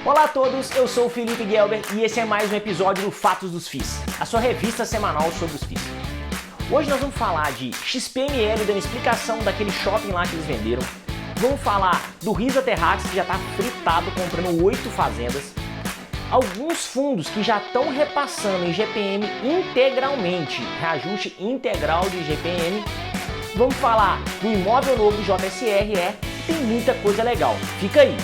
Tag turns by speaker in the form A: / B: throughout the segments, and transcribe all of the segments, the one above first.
A: Olá a todos, eu sou o Felipe Gelber e esse é mais um episódio do Fatos dos FIIs, a sua revista semanal sobre os FIIs. Hoje nós vamos falar de XPML, dando explicação daquele shopping lá que eles venderam. Vamos falar do Risa Terrax, que já está fritado comprando 8 fazendas. Alguns fundos que já estão repassando em GPM integralmente, reajuste integral de GPM. Vamos falar do imóvel novo do JSR, tem muita coisa legal. Fica aí!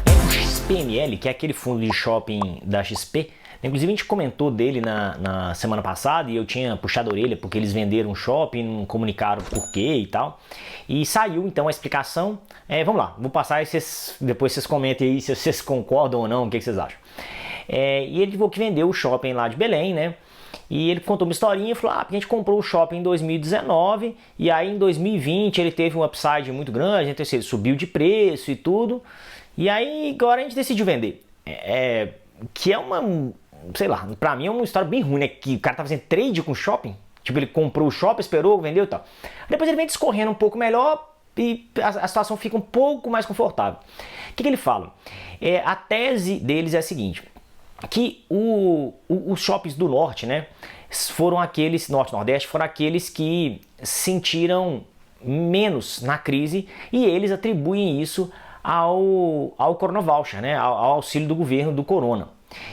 A: O XPML, que é aquele fundo de shopping da XP, inclusive a gente comentou dele na semana passada e eu tinha puxado a orelha porque eles venderam um shopping, não comunicaram por quê e tal. E saiu então a explicação. Vamos lá, vou passar e depois vocês comentem aí se vocês concordam ou não, o que vocês acham. E ele falou que vendeu o shopping lá de Belém, né? E ele contou uma historinha e falou, a gente comprou o shopping em 2019 e aí em 2020 ele teve um upside muito grande, então ele subiu de preço e tudo. E aí agora a gente decidiu vender. Que é uma, sei lá, pra mim é uma história bem ruim, né? Que o cara tá fazendo trade com o shopping. Tipo, ele comprou o shopping, esperou, vendeu e tal. Depois ele vem discorrendo um pouco melhor e a situação fica um pouco mais confortável. O que ele fala? A tese deles é a seguinte, que os shoppings do norte, né, foram aqueles, norte-nordeste, foram aqueles que sentiram menos na crise e eles atribuem isso ao Corona Voucher, né, ao auxílio do governo do Corona.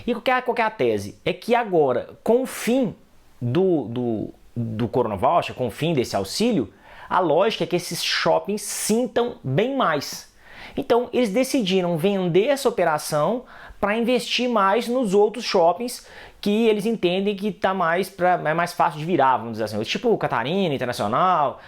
A: E qual é a tese? É que agora, com o fim do Corona Voucher, com o fim desse auxílio, a lógica é que esses shoppings sintam bem mais. Então, eles decidiram vender essa operação para investir mais nos outros shoppings que eles entendem que é mais fácil de virar, vamos dizer assim. Tipo o Catarina, Internacional,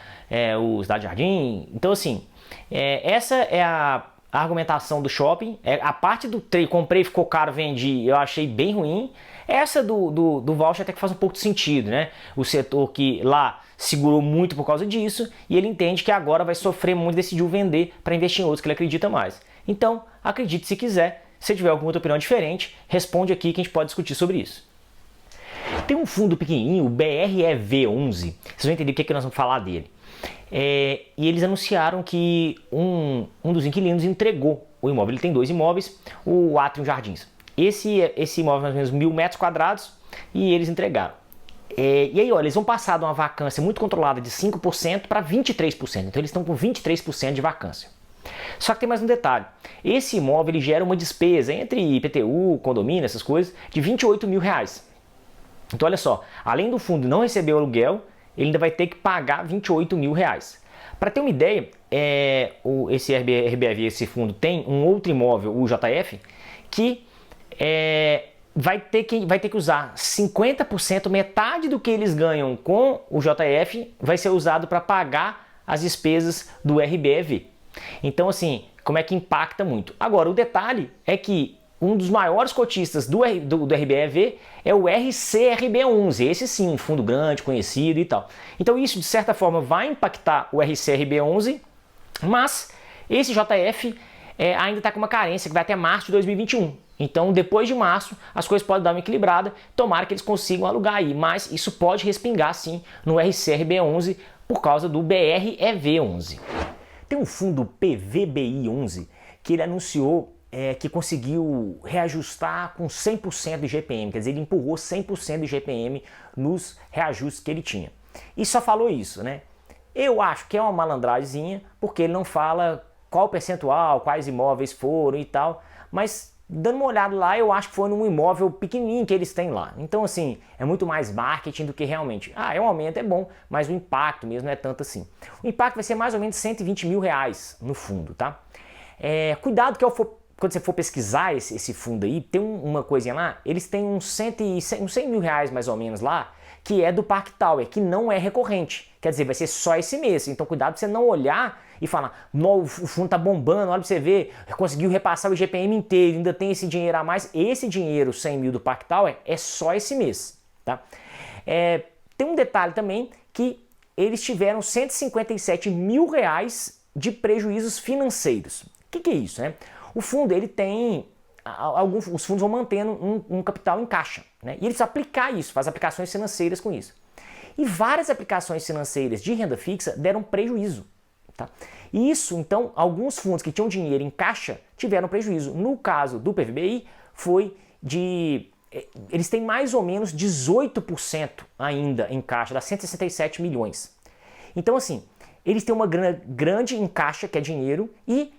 A: o Cidade Jardim. Então, assim, essa é a argumentação do shopping. A parte do trade, comprei, ficou caro, vendi, eu achei bem ruim. Essa do voucher até que faz um pouco de sentido, né? O setor que lá segurou muito por causa disso e ele entende que agora vai sofrer muito e decidiu vender para investir em outros que ele acredita mais. Então, acredite se quiser. Se tiver alguma outra opinião diferente, responde aqui que a gente pode discutir sobre isso. Tem um fundo pequenininho, o BREV11, vocês vão entender o que nós vamos falar dele. E eles anunciaram que um dos inquilinos entregou o imóvel. Ele tem 2 imóveis, o Atrium Jardins. Esse imóvel é mais ou menos 1.000 metros quadrados e eles entregaram. E aí, olha, eles vão passar de uma vacância muito controlada de 5% para 23%. Então eles estão com 23% de vacância. Só que tem mais um detalhe. Esse imóvel ele gera uma despesa entre IPTU, condomínio, essas coisas, de R$28 mil. Então olha só, além do fundo não receber o aluguel, ele ainda vai ter que pagar R$28 mil. Para ter uma ideia, esse RBV, esse fundo tem um outro imóvel, o JF, que vai ter que usar 50%, metade do que eles ganham com o JF vai ser usado para pagar as despesas do RBV. Então assim, como é que impacta muito? Agora, o detalhe é que um dos maiores cotistas do RBEV é o RCRB11, esse sim, um fundo grande, conhecido e tal. Então isso, de certa forma, vai impactar o RCRB11, mas esse JF ainda está com uma carência que vai até março de 2021. Então, depois de março, as coisas podem dar uma equilibrada, tomara que eles consigam alugar aí, mas isso pode respingar sim no RCRB11 por causa do BREV11. Tem um fundo PVBI11 que ele anunciou que conseguiu reajustar com 100% de GPM, quer dizer, ele empurrou 100% de GPM nos reajustes que ele tinha. E só falou isso, né? Eu acho que é uma malandragemzinha, porque ele não fala qual percentual, quais imóveis foram e tal, mas dando uma olhada lá, eu acho que foi num imóvel pequenininho que eles têm lá. Então, assim, é muito mais marketing do que realmente. Um aumento é bom, mas o impacto mesmo não é tanto assim. O impacto vai ser mais ou menos R$120 mil no fundo, tá? Cuidado que quando você for pesquisar esse fundo aí, tem uma coisinha lá, eles têm uns 100 mil reais mais ou menos lá, que é do Park Tower, que não é recorrente. Quer dizer, vai ser só esse mês. Então cuidado pra você não olhar e falar, o fundo tá bombando, olha pra você ver, conseguiu repassar o IGPM inteiro, ainda tem esse dinheiro a mais. Esse dinheiro, 100 mil do Park Tower, é só esse mês, tá? Tem um detalhe também, que eles tiveram 157 mil reais de prejuízos financeiros. O que é isso, né? O fundo, ele tem os fundos vão mantendo um capital em caixa, né? E eles precisam aplicar isso, faz aplicações financeiras com isso. E várias aplicações financeiras de renda fixa deram prejuízo, tá? E isso, então, alguns fundos que tinham dinheiro em caixa tiveram prejuízo. No caso do PVBI, foi de... Eles têm mais ou menos 18% ainda em caixa, dá 167 milhões. Então, assim, eles têm uma grana grande em caixa, que é dinheiro, e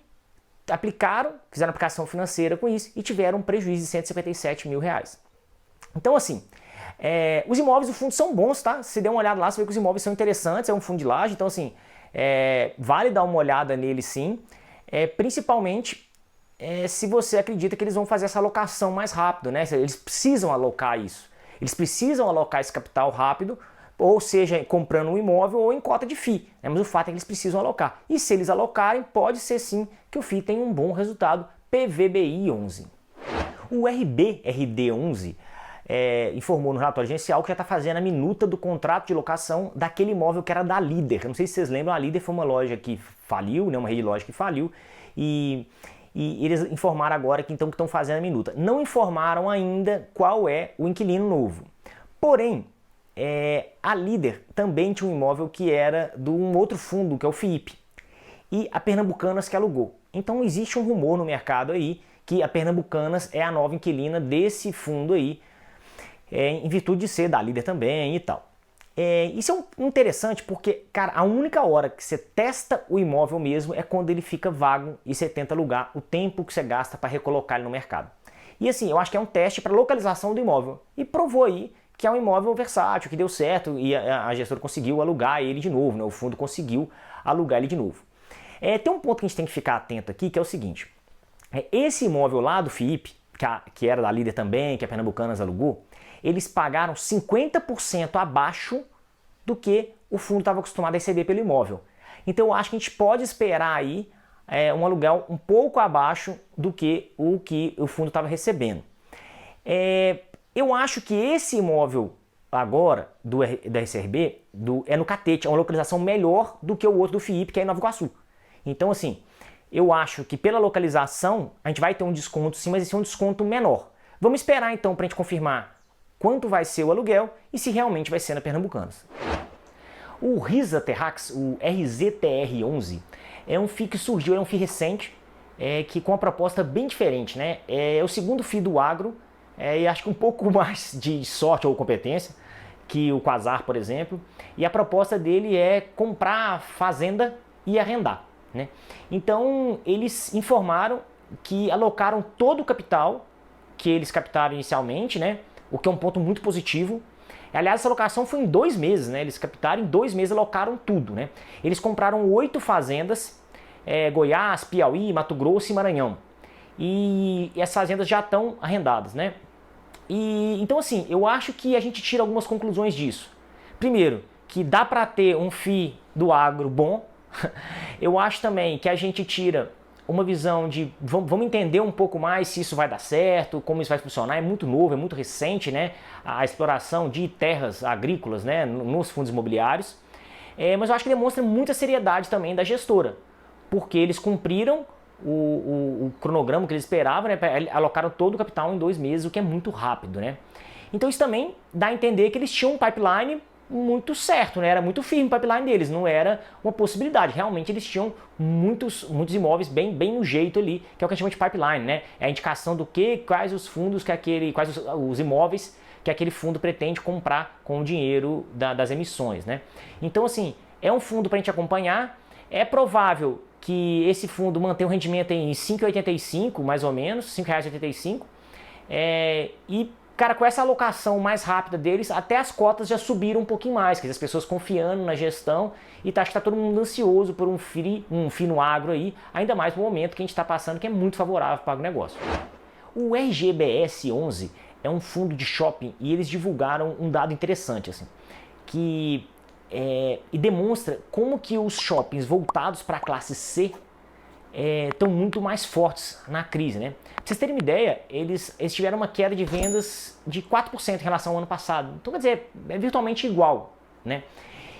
A: fizeram aplicação financeira com isso e tiveram um prejuízo de 157 mil reais. Então, assim, os imóveis do fundo são bons, tá? Se der uma olhada lá, você vê que os imóveis são interessantes, é um fundo de laje, então, assim, vale dar uma olhada nele sim, principalmente se você acredita que eles vão fazer essa alocação mais rápido, né? Eles precisam alocar isso, eles precisam alocar esse capital rápido, ou seja, comprando um imóvel ou em cota de FII, né? Mas o fato é que eles precisam alocar. E se eles alocarem, pode ser sim que o FII tenha um bom resultado. PVBI 11. O RBRD 11 informou no relatório gerencial que já está fazendo a minuta do contrato de locação daquele imóvel que era da Líder. Eu não sei se vocês lembram, a Líder foi uma loja que faliu, né? Uma rede de loja que faliu, e eles informaram agora que então estão fazendo a minuta. Não informaram ainda qual é o inquilino novo. Porém, a Líder também tinha um imóvel que era de um outro fundo, que é o FIIP, e a Pernambucanas que alugou. Então existe um rumor no mercado aí que a Pernambucanas é a nova inquilina desse fundo aí, em virtude de ser da Líder também e tal. Isso é interessante porque, cara, a única hora que você testa o imóvel mesmo é quando ele fica vago e você tenta alugar, o tempo que você gasta para recolocar ele no mercado. E assim, eu acho que é um teste para localização do imóvel. E provou aí que é um imóvel versátil, que deu certo e a gestora conseguiu alugar ele de novo, né? O fundo conseguiu alugar ele de novo. Tem um ponto que a gente tem que ficar atento aqui, que é o seguinte. Esse imóvel lá do FIIP, que era da Líder também, que a Pernambucanas alugou, eles pagaram 50% abaixo do que o fundo estava acostumado a receber pelo imóvel. Então eu acho que a gente pode esperar aí um aluguel um pouco abaixo do que o fundo estava recebendo. Eu acho que esse imóvel agora, da RCRB, é no Catete, é uma localização melhor do que o outro do FIIP, que é em Nova Iguaçu. Então, assim, eu acho que pela localização a gente vai ter um desconto sim, mas esse é um desconto menor. Vamos esperar então para a gente confirmar quanto vai ser o aluguel e se realmente vai ser na Pernambucanas. O RISA Terrax, o RZTR11, é um FII que surgiu, é um FII recente, que com uma proposta bem diferente, né? É o segundo FII do agro, e acho que um pouco mais de sorte ou competência que o Quasar, por exemplo. E a proposta dele é comprar fazenda e arrendar, né? Então eles informaram que alocaram todo o capital que eles captaram inicialmente, né? O que é um ponto muito positivo. Aliás, essa alocação foi em 2 meses, né? Eles captaram em 2 meses, alocaram tudo, né? Eles compraram 8 fazendas, Goiás, Piauí, Mato Grosso e Maranhão. E essas fazendas já estão arrendadas, né? Então, assim, eu acho que a gente tira algumas conclusões disso. Primeiro, que dá para ter um FII do agro bom. Eu acho também que a gente tira uma visão de vamos entender um pouco mais se isso vai dar certo, como isso vai funcionar. É muito novo, é muito recente, né? A exploração de terras agrícolas, né, nos fundos imobiliários. Mas eu acho que demonstra muita seriedade também da gestora, porque eles cumpriram o cronograma que eles esperavam, né? Alocaram todo o capital em 2 meses, o que é muito rápido, né? Então isso também dá a entender que eles tinham um pipeline muito certo, né? Era muito firme o pipeline deles, não era uma possibilidade. Realmente eles tinham muitos imóveis bem no jeito ali, que é o que a gente chama de pipeline, né? É a indicação do quais os fundos quais os imóveis que aquele fundo pretende comprar com o dinheiro das emissões, né? Então, assim, é um fundo para a gente acompanhar. É provável que esse fundo mantenha o rendimento em R$ 5,85, mais ou menos, R$ 5,85. E, cara, com essa alocação mais rápida deles, até as cotas já subiram um pouquinho mais, quer dizer, as pessoas confiando na gestão e acho que está todo mundo ansioso por um FII no agro aí, ainda mais no momento que a gente está passando, que é muito favorável para o agronegócio. O RGBS 11 é um fundo de shopping e eles divulgaram um dado interessante, assim, que e demonstra como que os shoppings voltados para a classe C estão muito mais fortes na crise, né? Pra vocês terem uma ideia, eles tiveram uma queda de vendas de 4% em relação ao ano passado. Então, quer dizer, é virtualmente igual, né?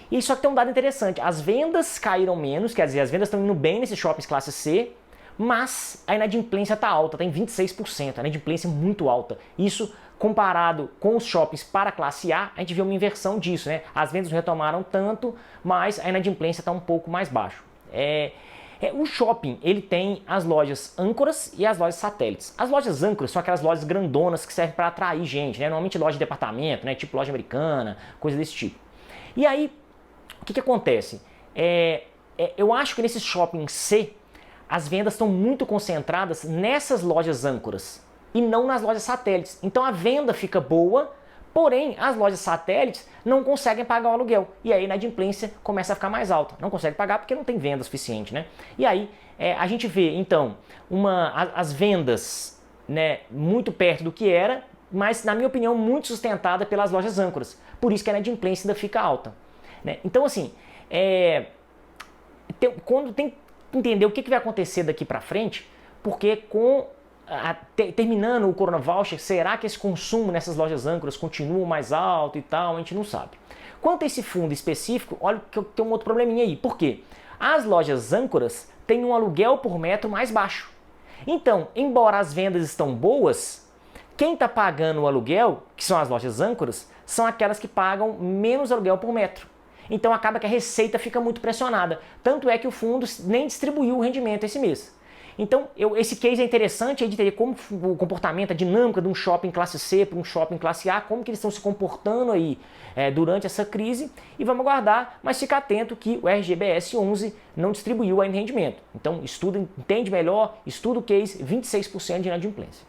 A: E só que tem um dado interessante, as vendas caíram menos, quer dizer, as vendas estão indo bem nesses shoppings classe C, mas a inadimplência está alta, está em 26%, a inadimplência é muito alta. Isso comparado com os shoppings para a classe A, a gente vê uma inversão disso, né? As vendas não retomaram tanto, mas a inadimplência está um pouco mais baixo. O shopping, ele tem as lojas âncoras e as lojas satélites. As lojas âncoras são aquelas lojas grandonas que servem para atrair gente, né? Normalmente loja de departamento, né? Tipo loja americana, coisa desse tipo. E aí, o que acontece? Eu acho que nesse shopping C, as vendas estão muito concentradas nessas lojas âncoras e não nas lojas satélites. Então a venda fica boa, porém as lojas satélites não conseguem pagar o aluguel. E aí a inadimplência começa a ficar mais alta. Não consegue pagar porque não tem venda suficiente, né? E aí a gente vê, então, as vendas, né, muito perto do que era, mas, na minha opinião, muito sustentada pelas lojas âncoras. Por isso que a inadimplência ainda fica alta, né? Então, assim, quando tem que entender o que vai acontecer daqui para frente, porque terminando o Corona Voucher, será que esse consumo nessas lojas âncoras continua mais alto e tal? A gente não sabe. Quanto a esse fundo específico, olha que tem um outro probleminha aí. Por quê? As lojas âncoras têm um aluguel por metro mais baixo. Então, embora as vendas estão boas, quem está pagando o aluguel, que são as lojas âncoras, são aquelas que pagam menos aluguel por metro. Então acaba que a receita fica muito pressionada. Tanto é que o fundo nem distribuiu o rendimento esse mês. Então esse case é interessante aí de entender como o comportamento, a dinâmica de um shopping classe C para um shopping classe A, como que eles estão se comportando aí durante essa crise. E vamos aguardar, mas fica atento que o RGBS 11 não distribuiu ainda rendimento. Então estuda, entende melhor, estuda o case, 26% de inadimplência.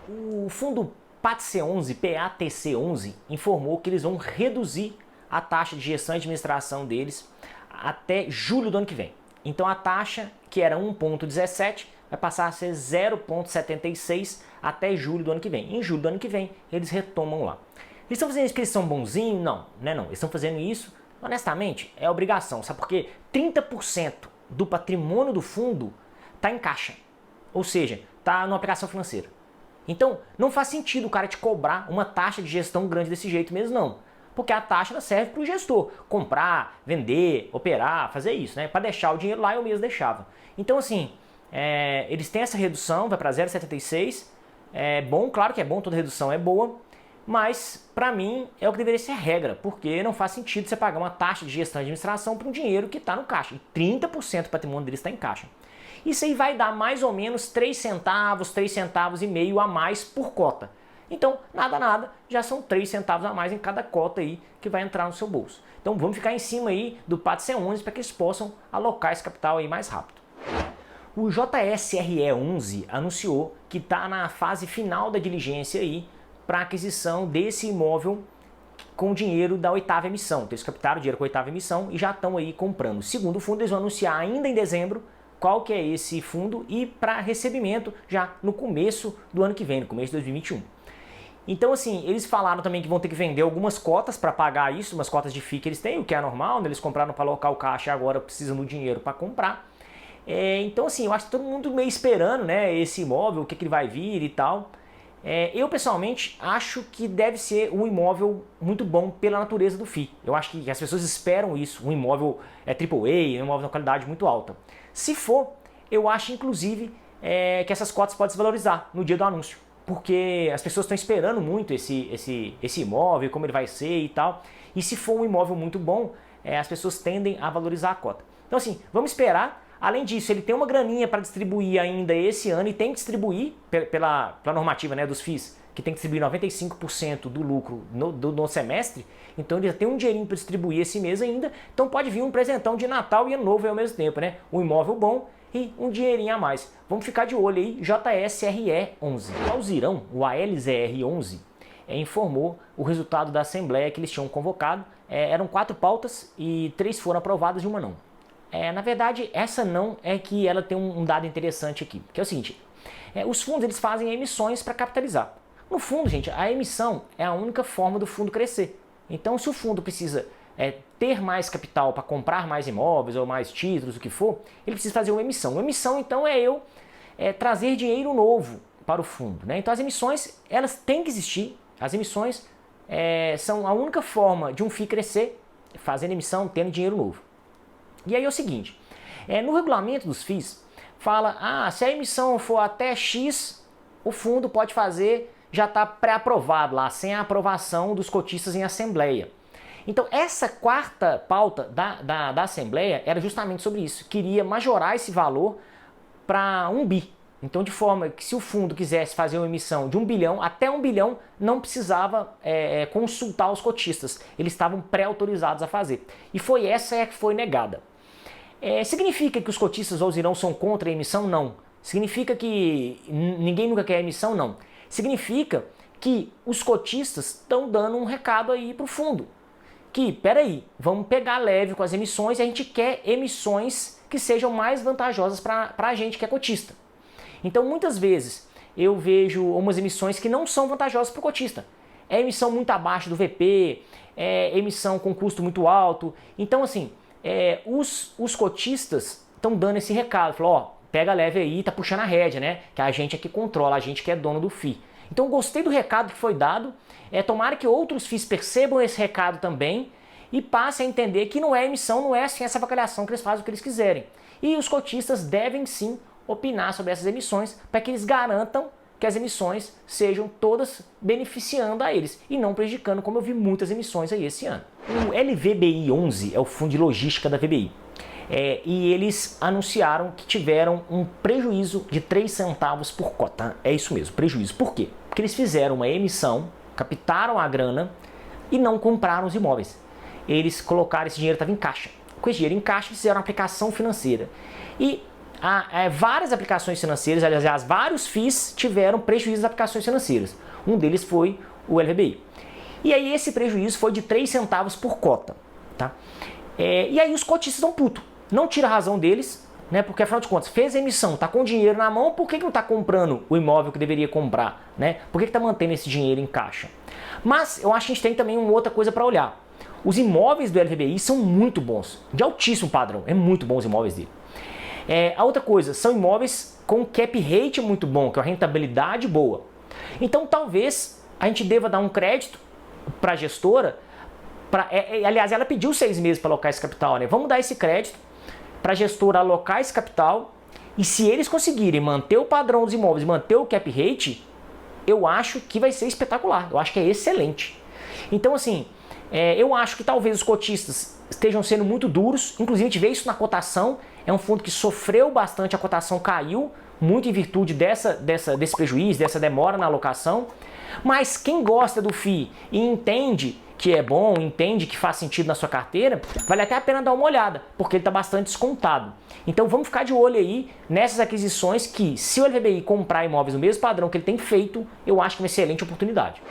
A: O fundo PATC11 informou que eles vão reduzir a taxa de gestão e administração deles até julho do ano que vem. Então a taxa, que era 1,17, vai passar a ser 0,76 até julho do ano que vem. Em julho do ano que vem, eles retomam lá. Eles estão fazendo isso porque eles são bonzinhos? Não, né, não. Eles estão fazendo isso, honestamente, é obrigação. Sabe por quê? 30% do patrimônio do fundo está em caixa. Ou seja, está numa operação financeira. Então, não faz sentido o cara te cobrar uma taxa de gestão grande desse jeito mesmo, não. Porque a taxa serve para o gestor comprar, vender, operar, fazer isso, né? Para deixar o dinheiro lá, eu mesmo deixava. Então, assim, eles têm essa redução, vai para 0,76. É bom, claro que é bom, toda redução é boa, mas para mim é o que deveria ser a regra, porque não faz sentido você pagar uma taxa de gestão e administração para um dinheiro que está no caixa. E 30% do patrimônio deles está em caixa. Isso aí vai dar mais ou menos 3 centavos, 3 centavos e meio a mais por cota. Então, nada, já são 3 centavos a mais em cada cota aí que vai entrar no seu bolso. Então vamos ficar em cima aí do PATC11 para que eles possam alocar esse capital aí mais rápido. O JSRE11 anunciou que está na fase final da diligência aí para aquisição desse imóvel com dinheiro da 8ª emissão. Então eles captaram dinheiro com a 8ª emissão e já estão aí comprando. Segundo o fundo, eles vão anunciar ainda em dezembro qual que é esse fundo e para recebimento já no começo do ano que vem, no começo de 2021. Então, assim, eles falaram também que vão ter que vender algumas cotas para pagar isso, umas cotas de FII que eles têm, o que é normal, né? Eles compraram para alocar o caixa e agora precisam do dinheiro para comprar. Então, assim, eu acho que todo mundo meio esperando, né, esse imóvel, o que ele vai vir e tal. Eu, pessoalmente, acho que deve ser um imóvel muito bom pela natureza do FII. Eu acho que as pessoas esperam isso, um imóvel AAA, um imóvel de uma qualidade muito alta. Se for, eu acho, inclusive, que essas cotas podem se valorizar no dia do anúncio. Porque as pessoas estão esperando muito esse imóvel, como ele vai ser e tal. E se for um imóvel muito bom, as pessoas tendem a valorizar a cota. Então, assim, vamos esperar. Além disso, ele tem uma graninha para distribuir ainda esse ano e tem que distribuir pela normativa, né, dos FIIs, que tem que distribuir 95% do lucro no semestre. Então ele já tem um dinheirinho para distribuir esse mês ainda. Então pode vir um presentão de Natal e Ano Novo ao mesmo tempo, né? Um imóvel bom e um dinheirinho a mais. Vamos ficar de olho aí, JSRE11. O Alzirão, o ALZR11, informou o resultado da assembleia que eles tinham convocado. Eram 4 pautas e 3 foram aprovadas e uma não. Na verdade, essa não é que ela tem um dado interessante aqui, que é o seguinte, os fundos eles fazem emissões para capitalizar. No fundo, gente, a emissão é a única forma do fundo crescer. Então, se o fundo precisa ter mais capital para comprar mais imóveis ou mais títulos, o que for, ele precisa fazer uma emissão. Uma emissão, então, é trazer dinheiro novo para o fundo, né? Então, as emissões, elas têm que existir. As emissões são a única forma de um FII crescer, fazendo emissão, tendo dinheiro novo. E aí é o seguinte, no regulamento dos FIIs, fala, se a emissão for até X, o fundo pode fazer, já está pré-aprovado lá, sem a aprovação dos cotistas em assembleia. Então essa quarta pauta da Assembleia era justamente sobre isso, queria majorar esse valor para 1 bi. Então, de forma que se o fundo quisesse fazer uma emissão de 1 bilhão, até 1 bilhão não precisava consultar os cotistas. Eles estavam pré-autorizados a fazer. E foi essa que foi negada. Significa que os cotistas ou os irmãos são contra a emissão? Não. Significa que ninguém nunca quer a emissão? Não. Significa que os cotistas estão dando um recado aí para o fundo. Que, peraí, vamos pegar leve com as emissões e a gente quer emissões que sejam mais vantajosas para a gente que é cotista. Então, muitas vezes, eu vejo umas emissões que não são vantajosas para o cotista. É emissão muito abaixo do VP, é emissão com custo muito alto. Então, assim, os cotistas estão dando esse recado. Falam, ó, pega leve aí, tá puxando a rédea, né? Que a gente é que controla, a gente que é dono do FII. Então, gostei do recado que foi dado. Tomara que outros FIIs percebam esse recado também e passem a entender que não é emissão, não é assim essa avaliação que eles fazem o que eles quiserem. E os cotistas devem sim opinar sobre essas emissões para que eles garantam que as emissões sejam todas beneficiando a eles e não prejudicando, como eu vi muitas emissões aí esse ano. O LVBI 11 é o fundo de logística da VBI. E eles anunciaram que tiveram um prejuízo de 3 centavos por cota. É isso mesmo, prejuízo. Por quê? Porque eles fizeram uma emissão, captaram a grana e não compraram os imóveis. Eles colocaram, esse dinheiro estava em caixa. Com esse dinheiro em caixa, eles fizeram uma aplicação financeira. E várias aplicações financeiras, aliás, vários FIIs tiveram prejuízo das aplicações financeiras. Um deles foi o LVBI. E aí esse prejuízo foi de 3 centavos por cota. Tá? E aí os cotistas estão putos. Não tira a razão deles, né? Porque afinal de contas, fez a emissão, está com dinheiro na mão, por que não está comprando o imóvel que deveria comprar? Né? Por que está mantendo esse dinheiro em caixa? Mas eu acho que a gente tem também uma outra coisa para olhar. Os imóveis do LVBI são muito bons, de altíssimo padrão, é muito bom os imóveis dele. A outra coisa, são imóveis com cap rate muito bom, que é uma rentabilidade boa. Então talvez a gente deva dar um crédito para a gestora, aliás, ela pediu 6 meses para alocar esse capital, né? Vamos dar esse crédito para a gestora alocar esse capital e se eles conseguirem manter o padrão dos imóveis, manter o cap rate, eu acho que vai ser espetacular, eu acho que é excelente. Então assim, eu acho que talvez os cotistas estejam sendo muito duros, inclusive a gente vê isso na cotação, é um fundo que sofreu bastante, a cotação caiu, muito em virtude desse prejuízo, dessa demora na alocação, mas quem gosta do FII e entende que é bom, entende que faz sentido na sua carteira, vale até a pena dar uma olhada, porque ele está bastante descontado. Então vamos ficar de olho aí nessas aquisições que, se o LVBI comprar imóveis no mesmo padrão que ele tem feito, eu acho que é uma excelente oportunidade.